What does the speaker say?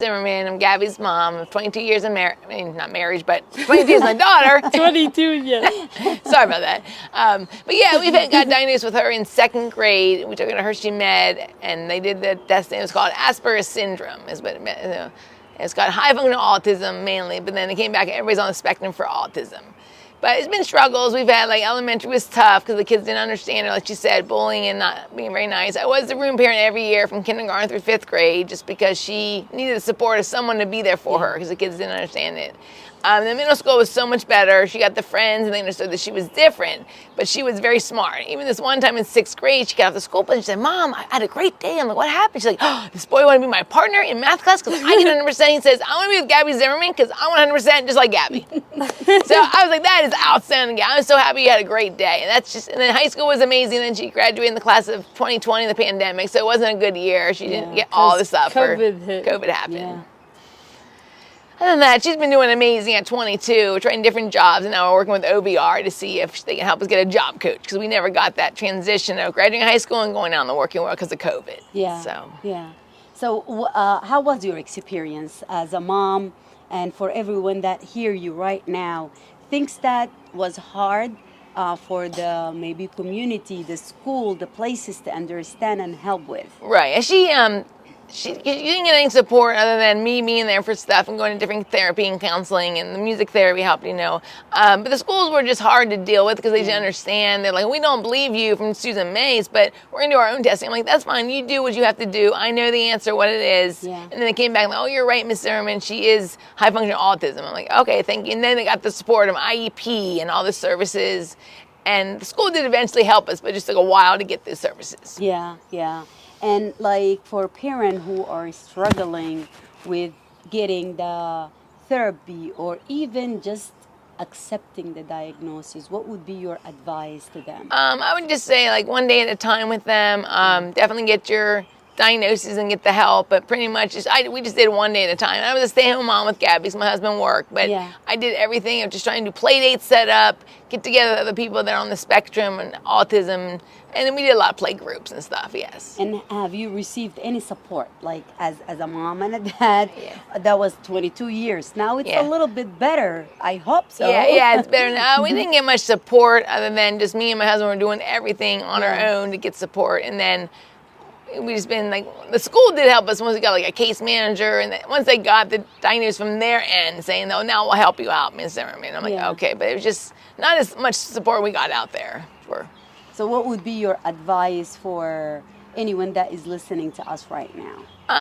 Zimmerman. I'm Gabby's mom. I'm 22 years in marriage. I mean, not marriage, but 22 years my daughter. 22, yes. Sorry about that. But yeah, got diagnosed with her in second grade. We took her to Hershey Med, and they did the test. It was called Asperger's syndrome, is what it meant. It's got high functional autism mainly, but then it came back. Everybody's on the spectrum for autism. But it's been struggles. We've had, like, elementary was tough because the kids didn't understand her, like she said, bullying and not being very nice. I was the room parent every year from kindergarten through fifth grade just because she needed the support of someone to be there for her because the kids didn't understand it. The middle school was so much better. She got the friends and they understood that she was different, but she was very smart. Even this one time in sixth grade, she got off the school bus and she said, "Mom, I had a great day." I'm like, "What happened?" She's like, "Oh, this boy wanted to be my partner in math class because I get 100%. He says, I want to be with Gabby Zimmerman because I want 100% just like Gabby." So I was like, that is outstanding. I'm so happy you had a great day. And then high school was amazing. Then she graduated in the class of 2020, the pandemic, so it wasn't a good year. She didn't get all the stuff. COVID happened. Yeah. Other than that, she's been doing amazing at 22. We're trying different jobs, and now we're working with OVR to see if they can help us get a job coach because we never got that transition of graduating high school and going out in the working world because of COVID. Yeah. So how was your experience as a mom, and for everyone that hear you right now, thinks that was hard for the maybe community, the school, the places to understand and help with? Right. And she didn't get any support other than me being there for stuff and going to different therapy and counseling, and the music therapy helped, But the schools were just hard to deal with because they didn't understand. They're like, "We don't believe you from Susan Mays, but we're going to do our own testing." I'm like, "That's fine. You do what you have to do. I know the answer, what it is." Yeah. And then they came back like, "Oh, you're right, Miss Zimmerman. She is high functional autism." I'm like, "Okay, thank you." And then they got the support of IEP and all the services. And the school did eventually help us, but it just took a while to get those services. Yeah. And like for parents who are struggling with getting the therapy or even just accepting the diagnosis, what would be your advice to them? I would just say, like, one day at a time with them. Definitely get your diagnosis and get the help, but pretty much we just did one day at a time. I was a stay-at-home mom with Gabby because my husband worked, but I did everything of just trying to do play dates, set up, get together with other people that are on the spectrum and autism, and then we did a lot of play groups and stuff. Yes. And have you received any support, like as a mom and a dad? Yeah. That was 22 years. Now it's a little bit better. I hope so. Yeah, it's better now. We didn't get much support other than just me and my husband were doing everything on our own to get support, and then we just been like, the school did help us once we got like a case manager, and then once they got the diagnosis from their end saying, "Oh, now we'll help you out, Ms. Zimmerman." I'm like, okay, but it was just not as much support we got out there. So what would be your advice for anyone that is listening to us right now?